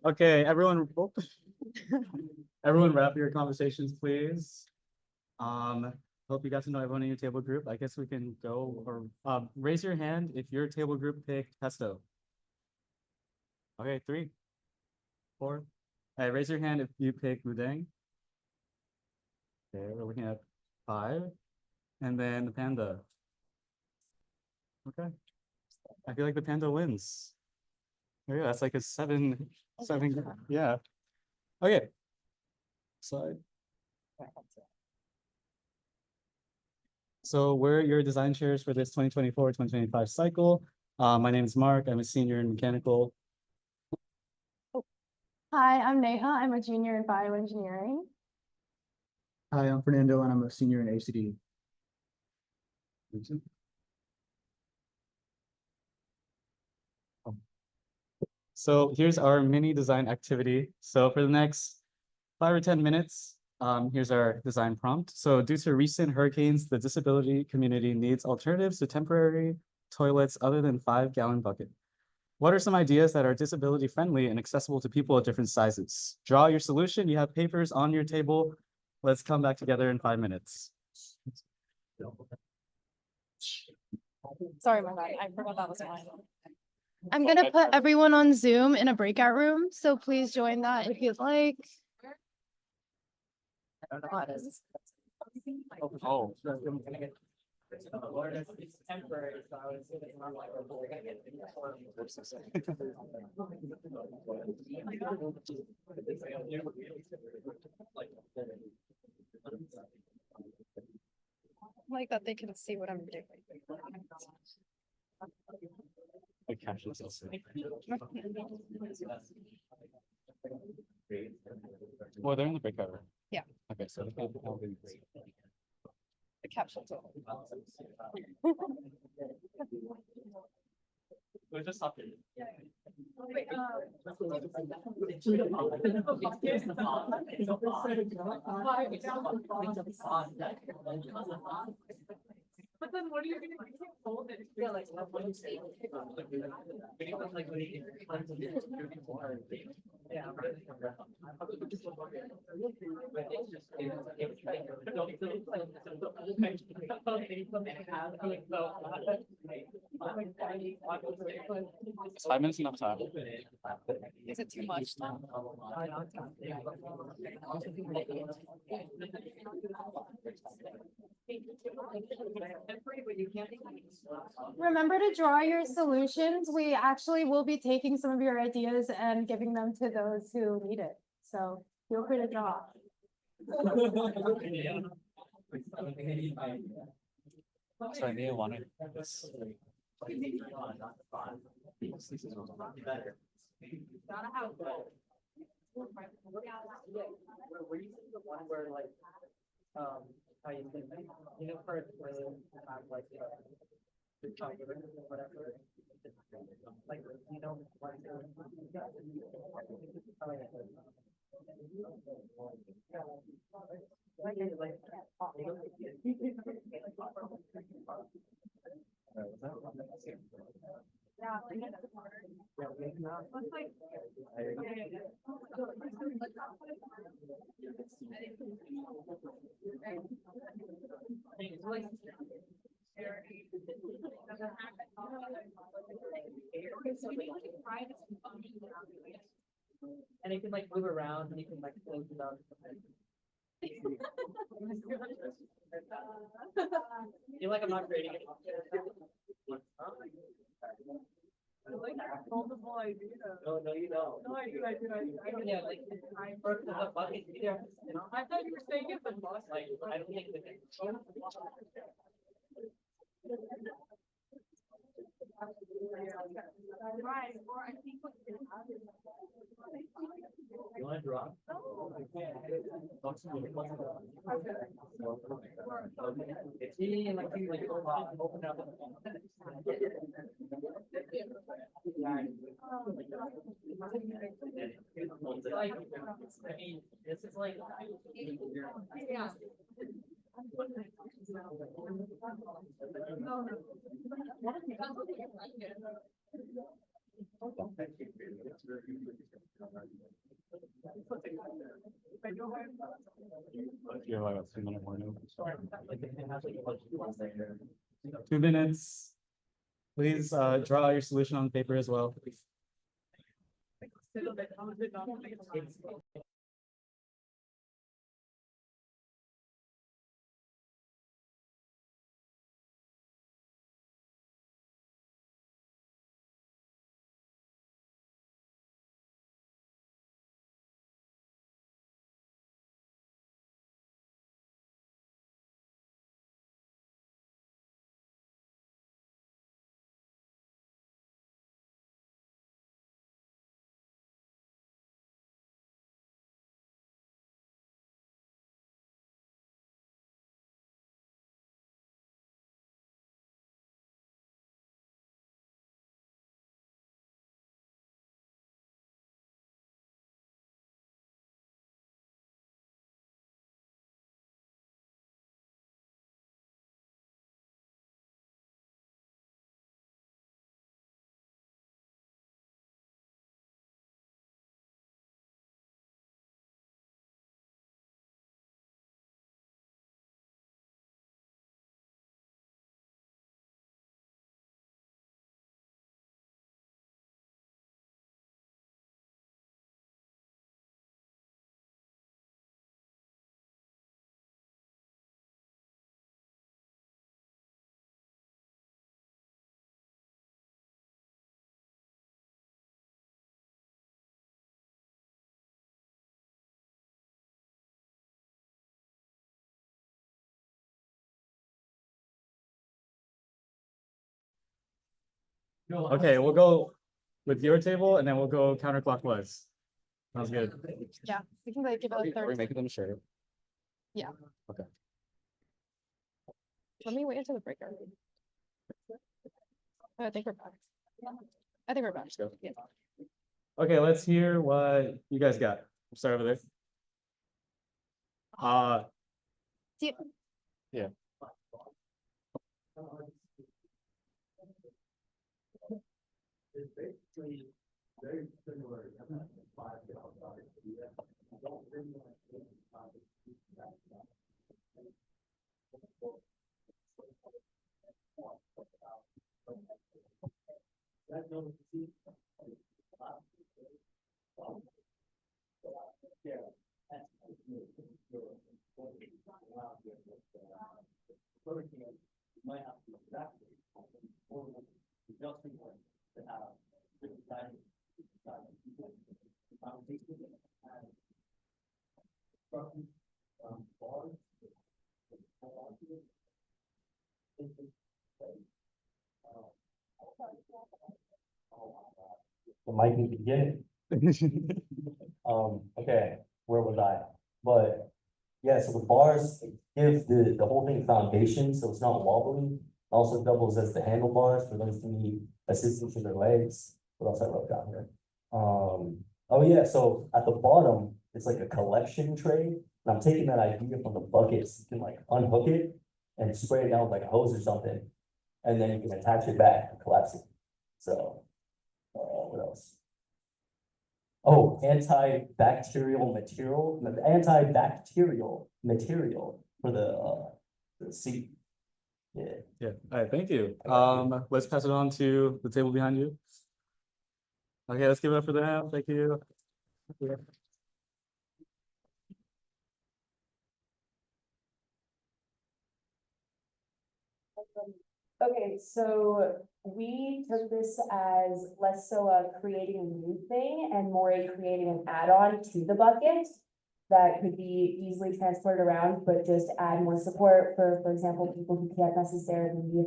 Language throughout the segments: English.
Okay, everyone, everyone wrap your conversations, please. Hope you got to know everyone in your table group. I guess we can go or raise your hand if your table group picked pesto. Okay, 3, 4. All right, raise your hand if you pick boudin. Okay, we're looking at 5. And then the panda. Okay. I feel like the panda wins. Oh, yeah, that's like a 7, 7. Yeah. Okay. Slide. So we're your design chairs for this 2024-2025 cycle. My name is Mark. I'm a senior in mechanical. Hi, I'm Neha. I'm a junior in bioengineering. Hi, I'm Fernando, and I'm a senior in ACD. So here's our mini design activity. So for the next 5 or 10 minutes, here's our design prompt. So due to recent hurricanes, the disability community needs alternatives to temporary toilets other than 5-gallon bucket. What are some ideas that are disability friendly and accessible to people of different sizes? Draw your solution. You have papers on your table. Let's come back together in 5 minutes. Sorry, my bad. I forgot that was mine. I'm gonna put everyone on Zoom in a breakout room, so please join that if you'd like. I don't know what it is. Oh. It's temporary, so I would say that we're like, we're gonna get Like that they can see what I'm doing. Well, they're in the breakout room. Yeah. Okay, so The capsule tool. we're just stopping. Wait, But then what are you gonna hold it? Yeah, like when you say. Yeah. Is 5 minutes enough time? is it too much now? Remember to draw your solutions. We actually will be taking some of your ideas and giving them to those who need it. So feel free to draw. So I may want to. Were you the one where like, how you think, you know, for have like, the chocolate or whatever. Like, you know, what and it can like move around and you can like close it up. You're like, I'm not grading it. Multiple ideas. No, you don't. No, I do. Yeah, like, I worked with a bucket here. I thought you were saying it, but like, I don't think that. Right, or I think what you want to draw? It's easy and like you like open up. I mean, this is like. Yeah. like a 2 minute warning. Like, it has like a bunch of ones there. 2 minutes. Please draw your solution on paper as well. Okay, we'll go with your table and then we'll go counterclockwise. Sounds good. Yeah, we can like give it a Are we 30. making them sure? Yeah. Okay. Let me wait until the breaker. I think we're back. I think we're back. Let's go. Yeah. Okay, let's hear what you guys got. We'll start over there. Do you- Yeah. It's basically very similar. The mic needs to get okay, where was I? But, yeah, so the bars give the whole thing foundation, so it's not wobbly. Also doubles as the handlebars for those who need assistance in their legs. What else I wrote down here? Oh yeah, so at the bottom, it's like a collection tray. And I'm taking that idea from the buckets, you can like unhook it and spray it down with like a hose or something. And then you can attach it back and collapse it. So, what else? Oh, antibacterial material for the seat. Yeah. Yeah, all right, thank you. Let's pass it on to the table behind you. Okay, let's give it up for them. Thank you. Yeah. Okay, so we took this as less so a creating a new thing and more a creating an add-on to the bucket that could be easily transported around, but just add more support for example, people who can't necessarily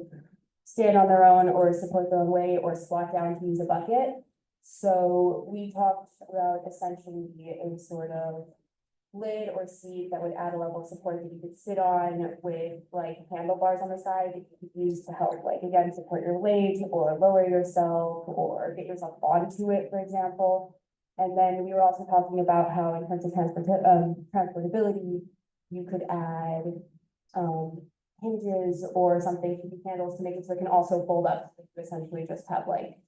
stand on their own or support their own weight or squat down to use a bucket. So we talked about essentially a sort of lid or seat that would add a level of support that you could sit on with like handlebars on the side that you could use to help, like, again, support your weight or lower yourself or get yourself onto it, for example. And then we were also talking about how in terms of transportability, you could add hinges or something to the handles to make it so it can also fold up. So you essentially just have like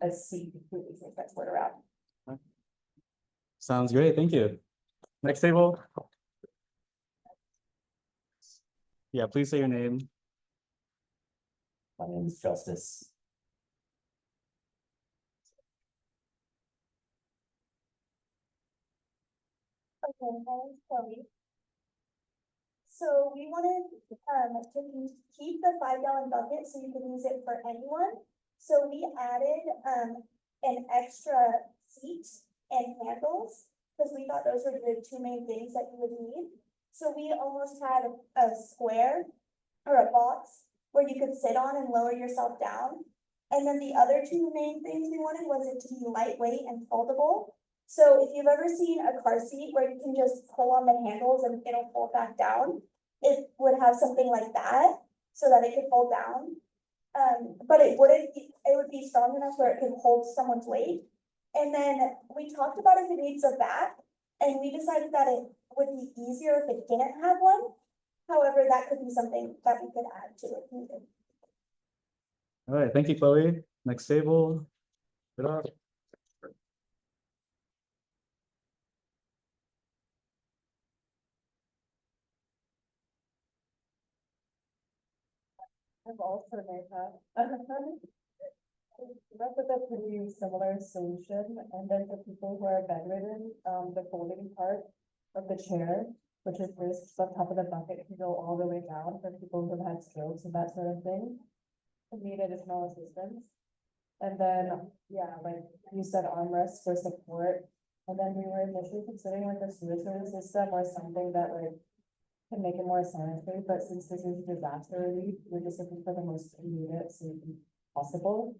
a seat completely transport around. Sounds great, thank you. Next table. Yeah, please say your name. My name is Justice. Okay, my name's Chloe. So we wanted, to keep the 5 gallon bucket so you can use it for anyone. So we added, an extra seat and handles, because we thought those were the two main things that you would need. So we almost had a square or a box where you could sit on and lower yourself down. And then the other two main things we wanted was it to be lightweight and foldable. So if you've ever seen a car seat where you can just pull on the handles and it'll fold back down, it would have something like that so that it could fold down. But it wouldn't, it would be strong enough where it could hold someone's weight. And then we talked about if it needs a back, and we decided that it would be easier if it didn't have one. However, that could be something that we could add to it needed. All right, thank you, Chloe. Next table. Good up. I'm all for America. That's like a pretty similar solution, and then for people who are bedridden, the folding part of the chair, which is raised on top of the bucket, can go all the way down for people who've had strokes and that sort of thing. Who need additional assistance. And then, yeah, like you said, armrests for support. And then we were initially considering like a suicide system or something that like can make it more sanitary, but since this is disaster relief, we're just looking for the most immediate solution possible.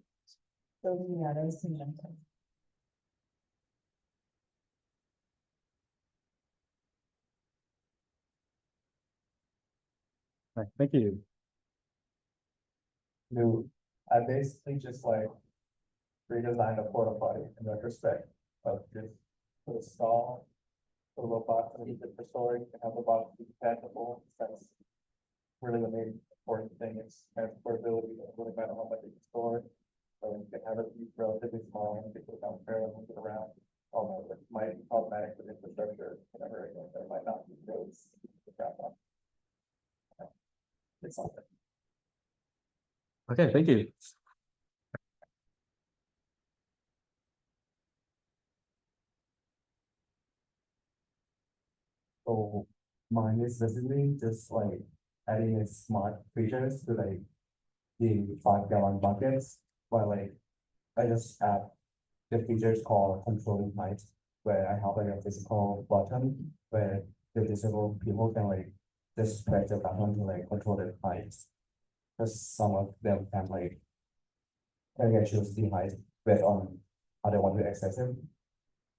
So, yeah, those two things. All right, thank you. New, I basically just like redesigned a porta potty in retrospect of just put a stall, put a little box underneath it for storage, and have the box be detachable. That's really the main important thing is transportability. It really matter how much you can store. So you can have it be relatively small and people down there and move it around. Although it might be problematic with infrastructure, whatever, there might not be roads to grab on. It's something. Okay, thank you. So mine is basically just like adding a smart features to like the 5 gallon buckets, but like I just add the features called controlling height, where I have like a physical button where the disabled people can like just press the button to like control the height. Because some of them can choose the height based on how they want to access it.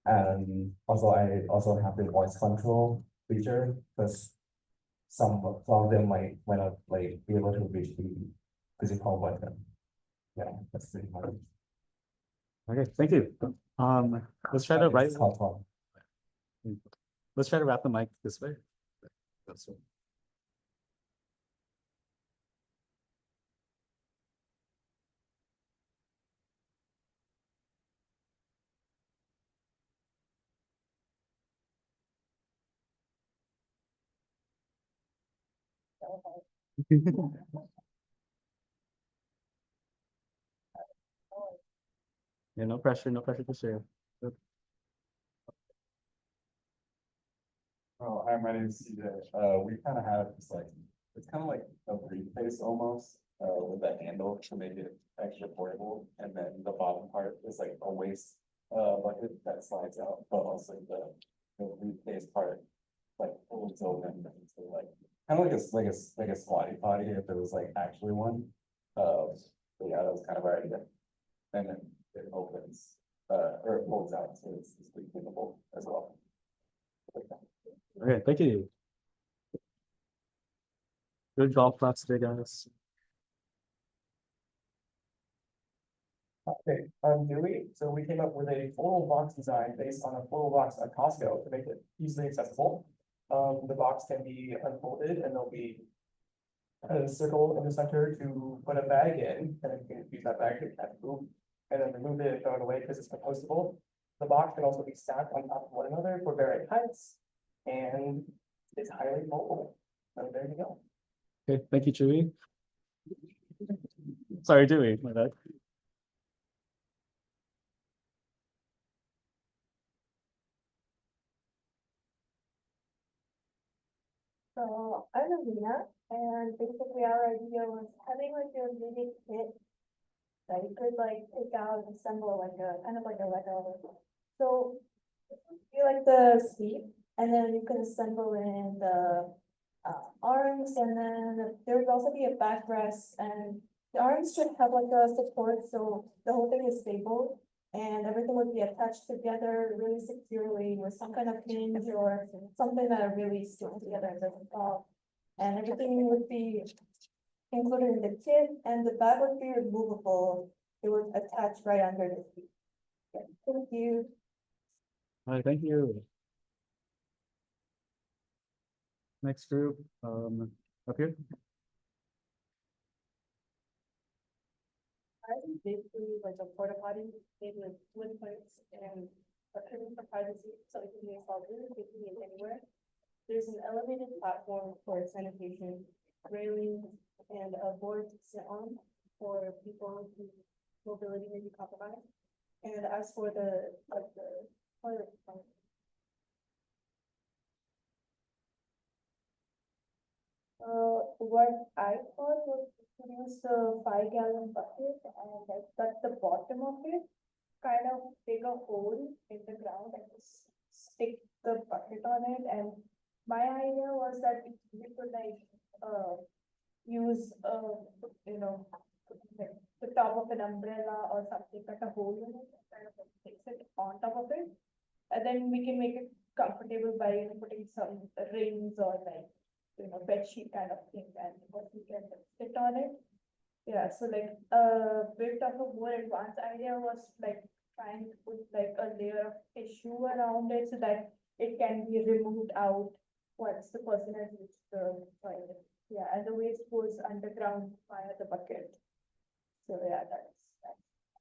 And also I also have the voice control feature because some of them might not like be able to reach the physical button. Yeah, that's pretty much. Okay, thank you. Let's try to write. It's called fun. Let's try to wrap the mic this way. That's it. Yeah, no pressure to share. Oh, hi, my name is CJ. We kind of have this like, it's kind of like a briefcase almost, with a handle to make it extra portable. And then the bottom part is like a waste, bucket that slides out, but also the briefcase part, like folds open into like, kind of like a squatty potty if there was like actually one. But yeah, that was kind of our idea. And then it opens, or it folds out, so it's cleanable as well. Okay, thank you. Good golf class today, guys. Okay, Dewey, so we came up with a photo box design based on a photo box at Costco to make it easily accessible. The box can be unfolded and there'll be a circle in the center to put a bag in, and then you can use that bag to catch food, and then remove it and throw it away because it's compostable. The box can also be stacked on top of one another for varied heights. and it's highly mobile. So there you go. Okay, thank you, Chewy. Sorry, Dewey, my bad. So I'm Alina, and basically our idea was having like a mini kit that you could like take out and assemble like a kind of like a Lego. So you like the seat, and then you can assemble in the arms, and then there would also be a backrest, and the arms should have like a support, so the whole thing is stable. And everything would be attached together really securely with some kind of hinge or something that really sticks together and doesn't fall. And everything would be included in the kit, and the bag would be removable. It would attach right under the seat. Yeah, thank you. All right, thank you. Next group, up here. I think basically like a porta potty made with wood planks and a curtain for privacy, so it can be installed really quickly and anywhere. There's an elevated platform for sanitation, railing, and a board to sit on for people whose mobility may be compromised. And as for the toilet, what I thought was to use the 5 gallon bucket and like cut the bottom of it, kind of dig a hole in the ground and just stick the bucket on it. And my idea was that we could like, use, you know, like the top of an umbrella or something, cut a hole in it, and kind of like fix it on top of it. And then we can make it comfortable by putting some rings or like, bed sheet kind of thing, and what we can sit on it. Yeah, so like a bit of a more advanced idea was like trying to put like a layer of tissue around it so that it can be removed out once the person has reached the toilet. Yeah, and the waste goes underground via the bucket. So yeah, that's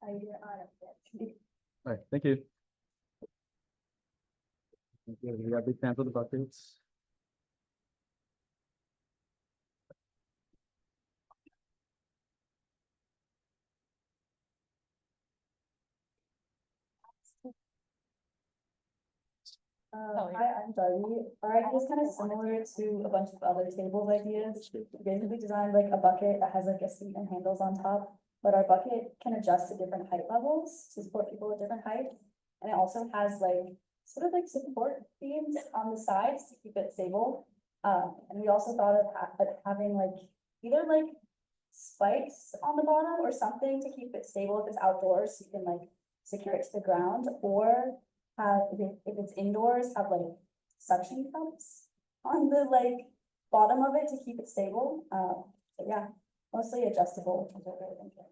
idea actually. All right, thank you. Thank you. We got big fans of the buckets. Hi, I'm Darby. Our idea is kind of similar to a bunch of other tables ideas. We basically designed like a bucket that has like a seat and handles on top, but our bucket can adjust to different height levels to support people at different heights. And it also has like sort of like support beams on the sides to keep it stable. And we also thought of having like either like spikes on the bottom or something to keep it stable if it's outdoors, so you can like secure it to the ground, or have, if it's indoors, have like suction cups on the like bottom of it to keep it stable. So yeah, mostly adjustable, which is what we're thinking.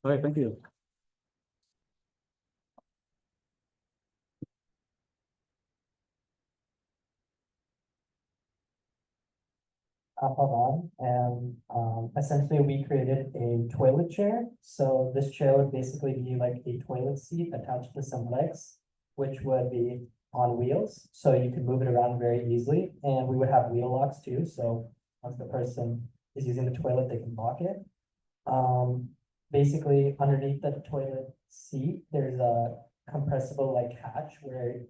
All right, thank you. Hold on, and essentially we created a toilet chair. So this chair would basically be like a toilet seat attached to some legs, which would be on wheels, so you can move it around very easily. And we would have wheel locks too, so once the person is using the toilet, they can lock it. Basically underneath the toilet seat, there's a compressible like hatch where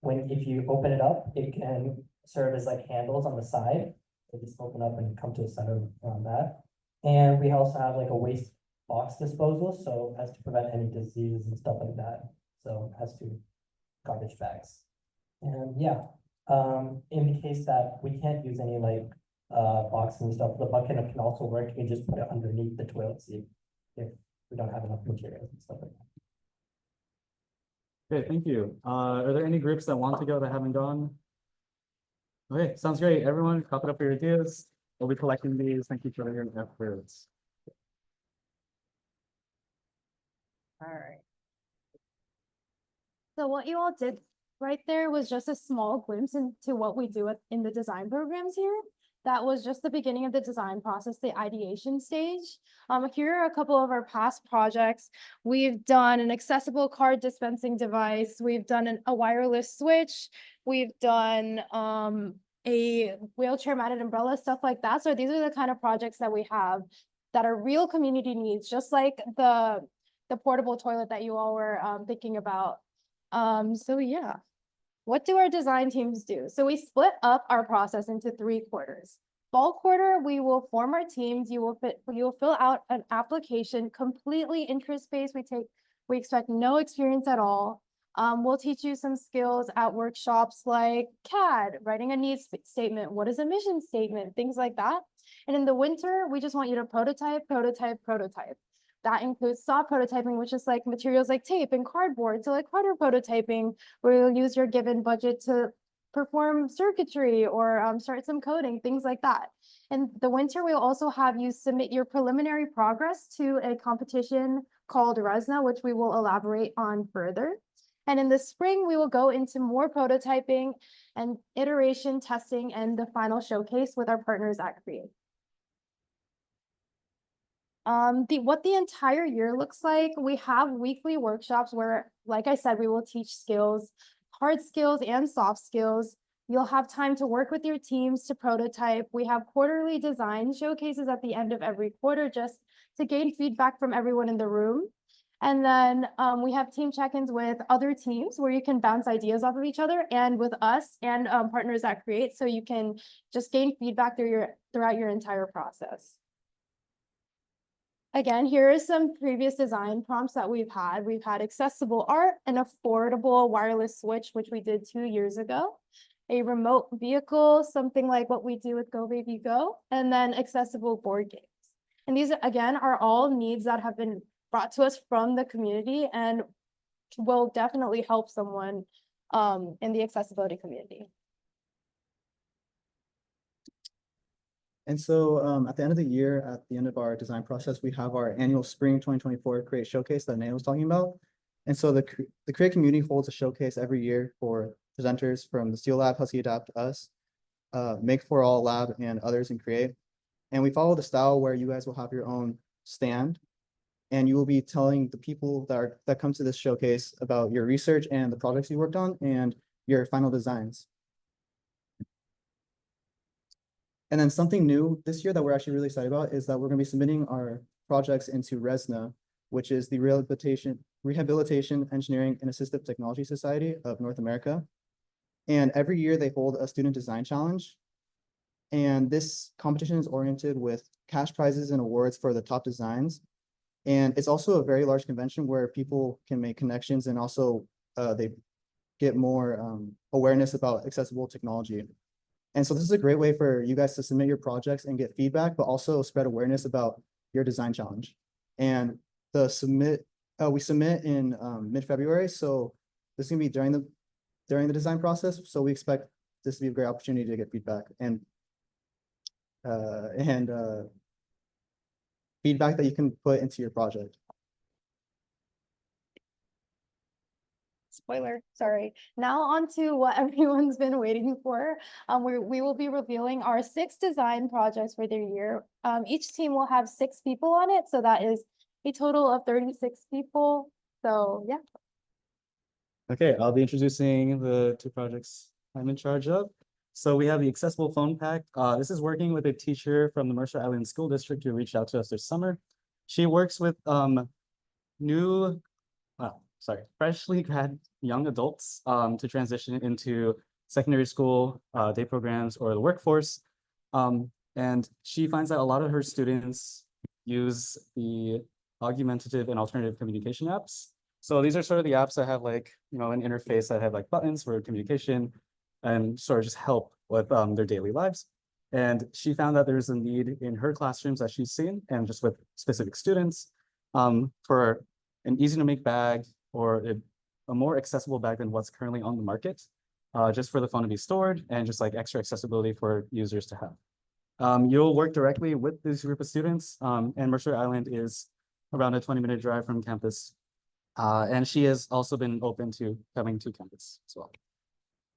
if you open it up, it can serve as like handles on the side. So just open up and come to the center on that. And we also have like a waste box disposal, so as to prevent any diseases and stuff like that. So as to garbage bags. And yeah, in the case that we can't use any like boxes and stuff, the bucket can also work. You can just put it underneath the toilet seat if we don't have enough materials and stuff like that. Okay, thank you. Are there any groups that want to go that haven't gone? Okay, sounds great. Everyone, clap it up for your ideas. We'll be collecting these. Thank you for your efforts. All right. So what you all did right there was just a small glimpse into what we do in the design programs here. that was just the beginning of the design process, the ideation stage. Here are a couple of our past projects. We've done an accessible card dispensing device. We've done a wireless switch. We've done a wheelchair mounted umbrella, stuff like that. So these are the kind of projects that we have that are real community needs, just like the portable toilet that you all were thinking about. So yeah. What do our design teams do? So we split up our process into 3 quarters. Fall quarter, we will form our teams. You will fill out an application completely interest-based. We expect no experience at all. We'll teach you some skills at workshops like CAD, writing a needs statement, what is a mission statement, things like that. And in the winter, we just want you to prototype. That includes soft prototyping, which is like materials like tape and cardboard. So like harder prototyping, where you'll use your given budget to perform circuitry or start some coding, things like that. In the winter, we'll also have you submit your preliminary progress to a competition called RESNA, which we will elaborate on further. And in the spring, we will go into more prototyping and iteration testing and the final showcase with our partners at Create. What the entire year looks like, we have weekly workshops where, like I said, we will teach skills, hard skills and soft skills. You'll have time to work with your teams to prototype. We have quarterly design showcases at the end of every quarter just to gain feedback from everyone in the room. And then we have team check-ins with other teams where you can bounce ideas off of each other and with us and partners that Create, so you can just gain feedback throughout your entire process. Again, here are some previous design prompts that we've had. We've had accessible art, an affordable wireless switch, which we did 2 years ago, a remote vehicle, something like what we do with Go Baby Go, and then accessible board games. And these, again, are all needs that have been brought to us from the community and will definitely help someone in the accessibility community. And so at the end of the year, at the end of our design process, we have our annual Spring 2024 Create Showcase that Nate was talking about. And so the Create community holds a showcase every year for presenters from the Steel Lab, HuskyADAPT, us, Make for All Lab, and others in Create. And we follow the style where you guys will have your own stand, and you will be telling the people that come to this showcase about your research and the projects you worked on and your final designs. And then something new this year that we're actually really excited about is that we're going to be submitting our projects into RESNA, which is the Rehabilitation, Engineering, and Assistive Technology Society of North America. And every year they hold a student design challenge. And this competition is oriented with cash prizes and awards for the top designs. And it's also a very large convention where people can make connections, and also they get more awareness about accessible technology. And so this is a great way for you guys to submit your projects and get feedback, but also spread awareness about your design challenge. And we submit in mid-February, so this is gonna be during the design process. So we expect this to be a great opportunity to get feedback and feedback that you can put into your project. Spoiler, sorry. Now on to what everyone's been waiting for. We will be revealing our 6 design projects for the year. Each team will have 6 people on it, so that is a total of 36 people. So yeah. Okay, I'll be introducing the 2 projects I'm in charge of. So we have the accessible phone pack. This is working with a teacher from the Mercer Island School District who reached out to us this summer. She works with freshly grad young adults to transition into secondary school, day programs, or the workforce. And she finds that a lot of her students use the augmentative and alternative communication apps. So these are sort of the apps that have like, an interface that have like buttons for communication and sort of just help with their daily lives. And she found that there's a need in her classrooms that she's seen, and just with specific students, for an easy to make bag, or a more accessible bag than what's currently on the market, just for the phone to be stored and just like extra accessibility for users to have. You'll work directly with this group of students, and Mercer Island is around a 20-minute drive from campus. And she has also been open to coming to campus as well.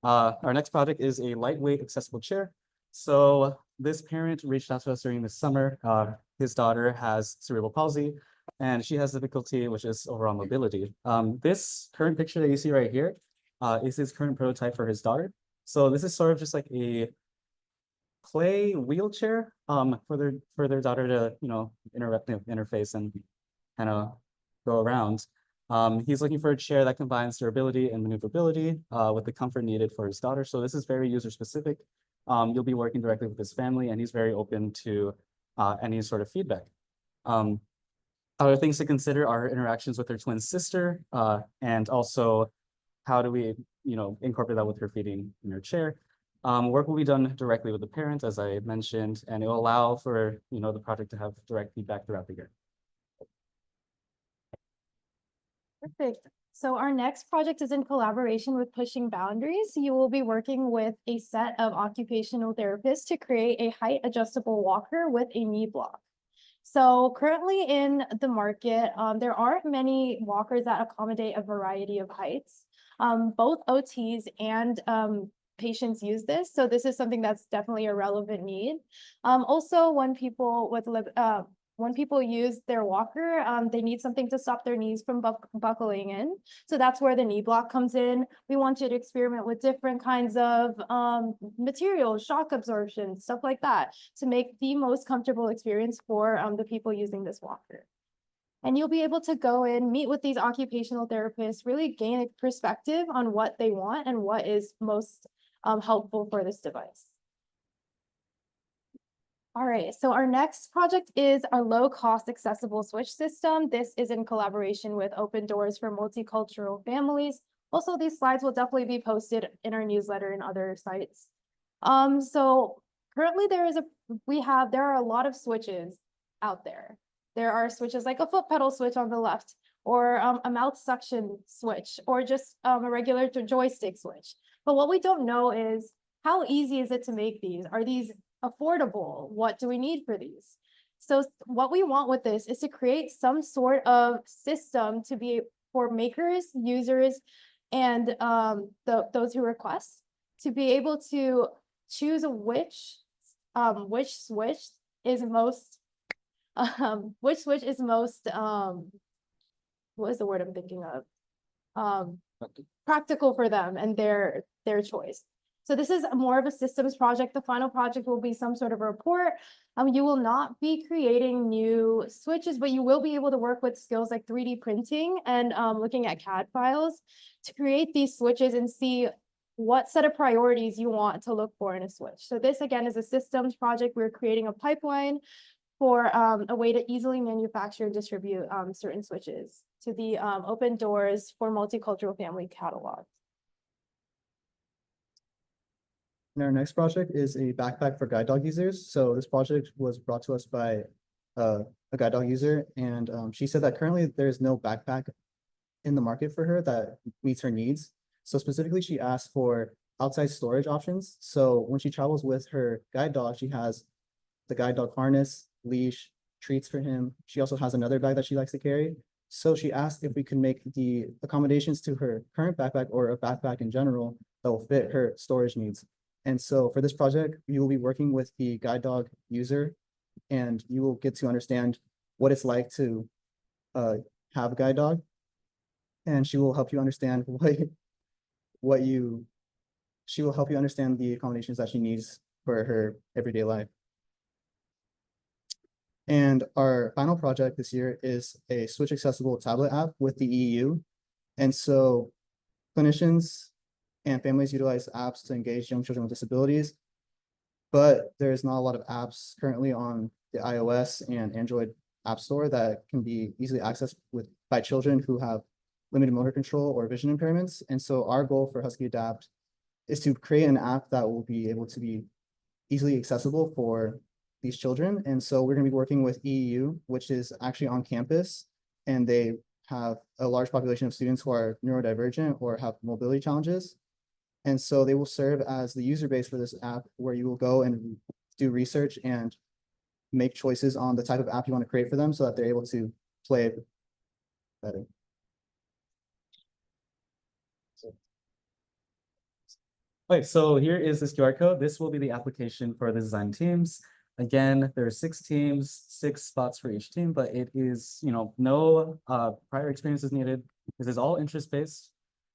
Our next project is a lightweight accessible chair. So this parent reached out to us during the summer. His daughter has cerebral palsy and she has difficulty, which is overall mobility. This current picture that you see right here is his current prototype for his daughter. So this is sort of just like a play wheelchair for their daughter to, interface and kind of go around. He's looking for a chair that combines durability and maneuverability with the comfort needed for his daughter. So this is very user specific. You'll be working directly with his family and he's very open to any sort of feedback. Other things to consider are interactions with her twin sister and also how do we, incorporate that with her feeding in her chair. Work will be done directly with the parent, as I mentioned, and it will allow for, the project to have direct feedback throughout the year. Perfect. So our next project is in collaboration with Pushing Boundaries. You will be working with a set of occupational therapists to create a height adjustable walker with a knee block. So currently in the market, there aren't many walkers that accommodate a variety of heights. Both OTs and patients use this. So this is something that's definitely a relevant need. Also, when people use their walker, they need something to stop their knees from buckling in. So that's where the knee block comes in. We want you to experiment with different kinds of materials, shock absorption, stuff like that, to make the most comfortable experience for the people using this walker. And you'll be able to go in, meet with these occupational therapists, really gain a perspective on what they want and what is most helpful for this device. All right, so our next project is our low-cost accessible switch system. This is in collaboration with Open Doors for Multicultural Families. Also, these slides will definitely be posted in our newsletter and other sites. So currently there are a lot of switches out there. There are switches like a foot pedal switch on the left, or a mouth suction switch, or just a regular joystick switch. But what we don't know is how easy is it to make these? Are these affordable? What do we need for these? So what we want with this is to create some sort of system to be for makers, users, and those who request to be able to choose which switch is most what is the word I'm thinking of? Practical for them and their choice. So this is more of a systems project. The final project will be some sort of report. You will not be creating new switches, but you will be able to work with skills like 3D printing and looking at CAD files to create these switches and see what set of priorities you want to look for in a switch. So this again is a systems project. We're creating a pipeline for a way to easily manufacture and distribute certain switches to the Open Doors for Multicultural Family catalog. And our next project is a backpack for guide dog users. So this project was brought to us by a guide dog user, and she said that currently there's no backpack in the market for her that meets her needs. So specifically, she asked for outside storage options. So when she travels with her guide dog, she has the guide dog harness, leash, treats for him. She also has another bag that she likes to carry. So she asked if we could make the accommodations to her current backpack or a backpack in general that will fit her storage needs. And so for this project, you will be working with the guide dog user, and you will get to understand what it's like to have a guide dog. And she will help you understand she will help you understand the accommodations that she needs for her everyday life. And our final project this year is a Switch accessible tablet app with the EU. And so clinicians and families utilize apps to engage young children with disabilities, but there's not a lot of apps currently on the iOS and Android app store that can be easily accessed by children who have limited motor control or vision impairments. And so our goal for HuskyADAPT is to create an app that will be able to be easily accessible for these children. And so we're going to be working with EU, which is actually on campus, and they have a large population of students who are neurodivergent or have mobility challenges. And so they will serve as the user base for this app, where you will go and do research and make choices on the type of app you want to create for them so that they're able to play better. Okay, so here is this QR code. This will be the application for the design teams. Again, there are 6 teams, 6 spots for each team, but it is, no prior experience is needed. This is all interest-based.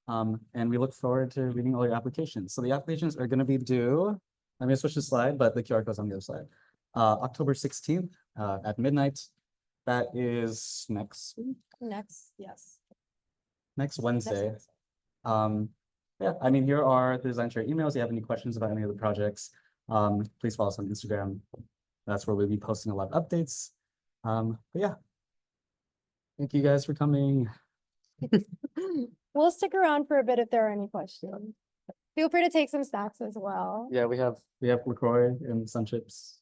And we look forward to reading all your applications. So the applications are gonna be due, I'm gonna switch the slide, but the QR code's on the other side. October 16th, at midnight. That is next week, Next, yes. next next Wednesday. Wednesday. Yeah, I mean, here are the design share emails. If you have any questions about any of the projects, please follow us on Instagram. That's where we'll be posting a lot of updates. But yeah. Thank you guys for coming. We'll stick around for a bit if there are any questions. Feel free to take some snacks as well. Yeah, we have LaCroix and Sun Chips.